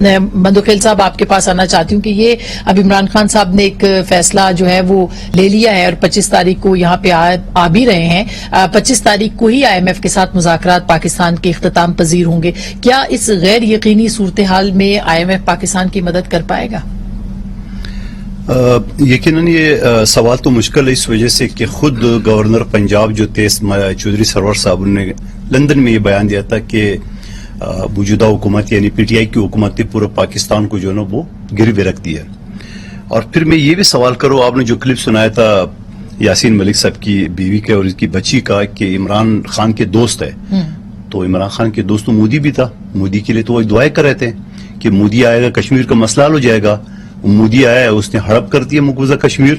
مندوخیل صاحب آپ کے پاس آنا چاہتی ہوں کہ یہ اب عمران خان صاحب نے ایک فیصلہ جو ہے وہ لے لیا ہے اور 25 تاریخ کو یہاں پہ آ بھی رہے ہیں. 25 تاریخ کو ہی IMF کے ساتھ مذاکرات پاکستان کے اختتام پذیر ہوں گے. کیا اس غیر یقینی صورتحال میں IMF پاکستان کی مدد کر پائے گا؟ یقیناً یہ سوال تو مشکل ہے اس وجہ سے کہ خود گورنر پنجاب جو تھے چودھری سرور صاحب نے لندن میں یہ بیان دیا تھا کہ موجودہ حکومت یعنی PTI کی حکومت نے پورے پاکستان کو جو ہے نا وہ گروے رکھ دیا. اور پھر میں یہ بھی سوال کروں، آپ نے جو کلپ سنایا تھا یاسین ملک صاحب کی بیوی کے اور اس کی بچی کا کہ عمران خان کے دوست ہے، تو عمران خان کے دوست تو مودی بھی تھا. مودی کے لیے تو وہ دعائیں کر رہے تھے کہ مودی آئے گا کشمیر کا مسئلہ حل ہو جائے گا. مودی آیا ہے، اس نے ہڑپ کر دیا مقبوضہ کشمیر،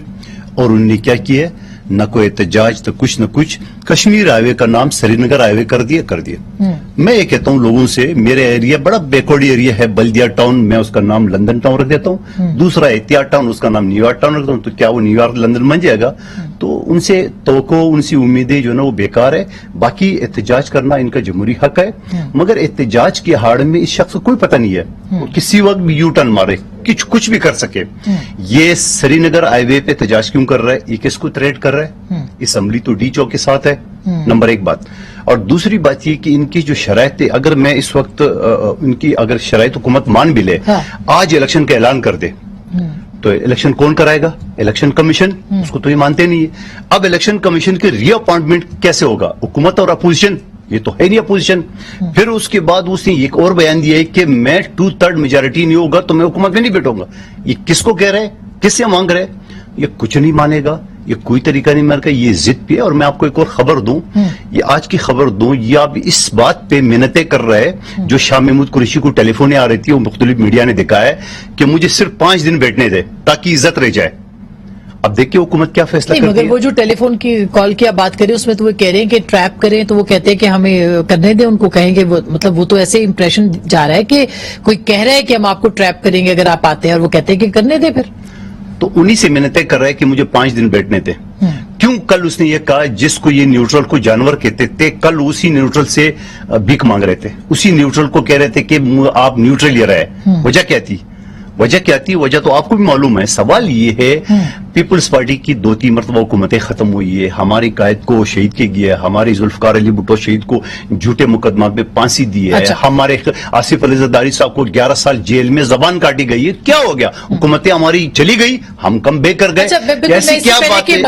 اور انہوں نے کیا کیا ہے، نہ کوئی احتجاج تو کچھ نہ کچھ، کشمیر ہائی وے کا نام سری نگر ہائی وے کر دیا. میں یہ کہتا ہوں لوگوں سے، میرے ایریا بڑا بیکورڈ ایریا ہے، بلدیا ٹاؤن، میں اس کا نام لندن ٹاؤن رکھ دیتا ہوں. دوسرا احتیاط ٹاؤن، اس کا نام نیو یارک ٹاؤن رکھ دیتا ہوں. تو کیا وہ نیو یارک لندن بن جائے گا؟ تو ان سے توقع، ان سی امیدیں جو ہے نا وہ بیکار ہے. باقی احتجاج کرنا ان کا جمہوری حق ہے، مگر احتجاج کی ہاڑ میں اس شخص کو کوئی پتہ نہیں ہے، وہ کسی وقت بھی یو ٹرن مارے، کچھ بھی کر سکے. یہ سری نگر ہائی وے پہ احتجاج کیوں کر رہا ہے؟ یہ کس کو تھریٹ کر رہا ہے؟ اسمبلی تو ڈی چوک کے ساتھ ہے، نمبر ایک بات. اور دوسری بات یہ کہ ان کی جو شرائط تھے، اگر میں اس وقت ان کی اگر شرائط حکومت مان بھی لے، آج الیکشن کا اعلان کر دے تو الیکشن کون کرائے گا؟ Election commission. اس کو تو یہ مانتے نہیں ہے. اب الیکشن کمیشن کے ری اپوائنٹمنٹ کیسے ہوگا؟ حکومت اور اپوزیشن، یہ تو ہے نہیں اپوزیشن. پھر اس کے بعد اس نے ایک اور بیان دیا ہے کہ میں 2/3 میجارٹی نہیں ہوگا تو میں حکومت میں نہیں بیٹھوں گا. یہ کس کو کہہ رہے ہیں؟ کس سے مانگ رہے ہیں؟ یہ کچھ نہیں مانے گا، یہ کوئی طریقہ نہیں مانے گا. یہ ضد پہ ہے. اور میں آپ کو ایک اور خبر دوں، یہ آج کی خبر دوں، یہ آپ اس بات پہ منتیں کر رہے ہیں جو شاہ محمود قریشی کو ٹیلی فونیں آ رہی تھی، وہ مختلف میڈیا نے دکھایا ہے کہ مجھے صرف 5 دن بیٹھنے دے تاکہ عزت رہ جائے. اب دیکھیے حکومت کیا فیصلہ کرتی ہے. مگر وہ جو ٹیلی فون کی کال کی آپ بات کریں اس میں تو وہ کہہ رہے ہیں کہ ٹریپ کریں، تو وہ کہتے ہیں کہ ہمیں کرنے دیں، ان کو کہیں گے. مطلب وہ تو ایسے امپریشن جا رہا ہے کہ کوئی کہہ رہا ہے کہ ہم آپ کو ٹریپ کریں گے اگر آپ آتے ہیں، اور وہ کہتے ہیں کہ کرنے دیں. پھر تو انہی سے منتیں کر رہے ہیں کہ مجھے 5 دن بیٹھنے دیں. کیوں؟ کل اس نے یہ کہا جس کو یہ نیوٹرل کو جانور کہتے تھے، کل اسی نیوٹرل سے بھیک مانگ رہے تھے، اسی نیوٹرل کو کہہ رہے تھے کہ آپ نیوٹرل یہ رہے. وجہ کیا تھی؟ وجہ تو آپ کو بھی معلوم ہے. سوال یہ ہے، پیپلز پارٹی کی 2-3 مرتبہ حکومتیں ختم ہوئی ہے، ہماری قائد کو شہید کے گیا ہے، ہمارے ذوالفقار علی بھٹو شہید کو جھوٹے مقدمات پہ پھانسی دی ہے، ہمارے آصف علی زرداری صاحب کو 11 سال جیل میں زبان کاٹی گئی ہے. کیا ہو گیا؟ حکومتیں ہماری چلی گئی، ہم کم بے کر گئے. ایسی کیا بات ہے؟